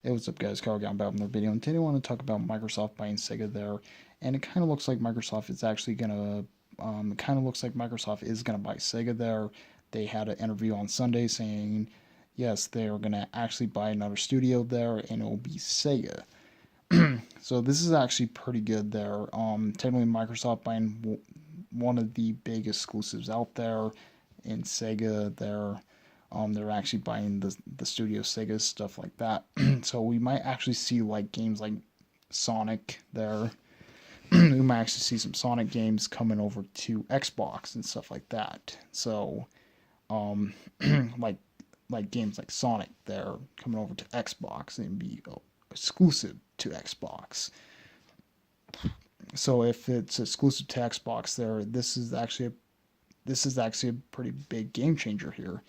Hey, what's up, guys? Carl Gone back with another video, and today I want to talk about Microsoft buying Sega there, and it kind of looks like Microsoft is actually gonna, it kind of looks like Microsoft is gonna buy Sega there. They had an interview on Sunday saying, yes, they are gonna actually buy another studio there, and it will be Sega. So this is actually pretty good there. Technically, Microsoft buying one of the big exclusives out there, in Sega there. They're actually buying the studio Sega stuff like that. So we might actually see like games like Sonic there. We might actually see some Sonic games coming over to Xbox and stuff like that. So um, like games like Sonic there coming over to Xbox and be exclusive to Xbox. So if it's exclusive to Xbox there, this is actually a pretty big game changer here.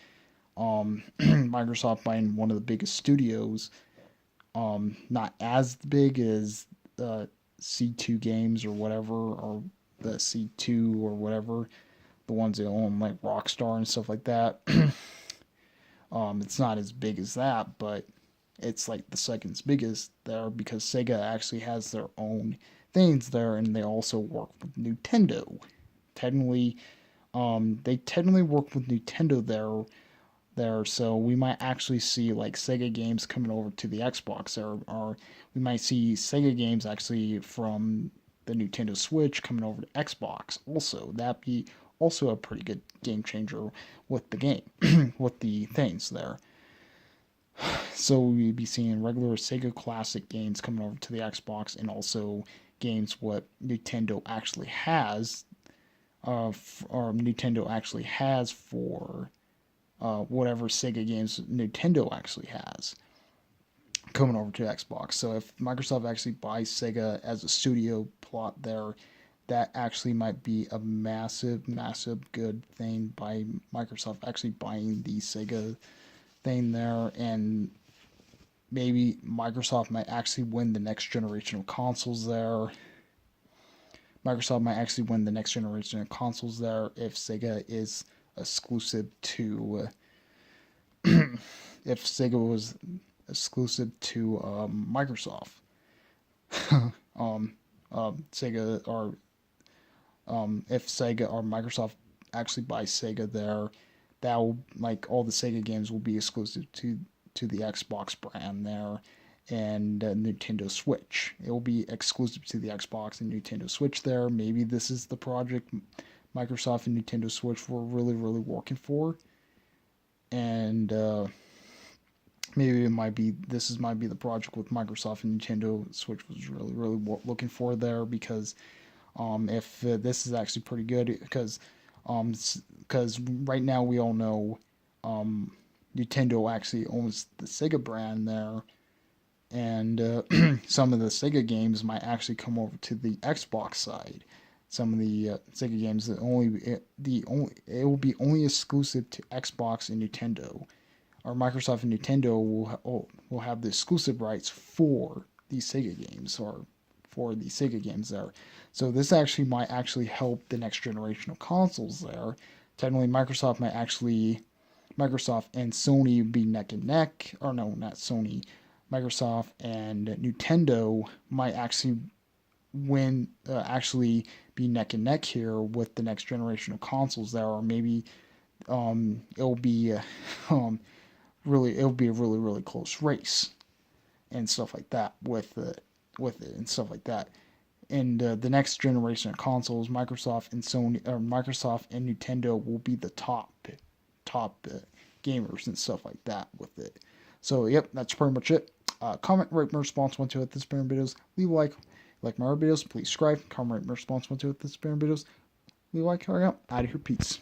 Microsoft buying one of the biggest studios, not as big as C2 Games or whatever, or the C2 or whatever, the ones that own like Rockstar and stuff like that. It's not as big as that, but it's like the second biggest there because Sega actually has their own things there, and they also work with Nintendo. Technically, they technically work with Nintendo there, so we might actually see like Sega games coming over to the Xbox there, or we might see Sega games actually from the Nintendo Switch coming over to Xbox. Also, that'd be also a pretty good game changer with the game, with the things there. So we'd be seeing regular Sega classic games coming over to the Xbox, and also games what Nintendo actually has, or Nintendo actually has for whatever Sega games Nintendo actually has coming over to Xbox. So if Microsoft actually buys Sega as a studio plot there, that actually might be a massive, massive good thing by Microsoft actually buying the Sega thing there, and maybe Microsoft might actually win the next generation of consoles there. Microsoft might actually win the next generation of consoles there if Sega is exclusive to if Sega was exclusive to Microsoft. Sega or if Sega or Microsoft actually buys Sega there, that will like all the Sega games will be exclusive to the Xbox brand there, and Nintendo Switch. It will be exclusive to the Xbox and Nintendo Switch there. Maybe this is the project Microsoft and Nintendo Switch were really working for, and maybe it might be might be the project with Microsoft and Nintendo Switch was really looking for there, because if this is actually pretty good, because right now we all know Nintendo actually owns the Sega brand there, and some of the Sega games might actually come over to the Xbox side. Some of the Sega games that it will be only exclusive to Xbox and Nintendo, or Microsoft and Nintendo will have the exclusive rights for these Sega games, or for the Sega games there. So this actually might actually help the next generation of consoles there. Technically, Microsoft and Sony be neck and neck, or no, not Sony. Microsoft and Nintendo might actually actually be neck and neck here with the next generation of consoles there, or maybe it'll be it'll be a really close race and stuff like that with it and stuff like that. And the next generation of consoles, Microsoft and Nintendo will be the top gamers and stuff like that with it. So yep, that's pretty much it. Comment, rate, my response want to at this parent videos. Leave a like my other videos. Please subscribe. Comment, rate, my response want to at this parent videos. Leave a like. Out of here. Peace.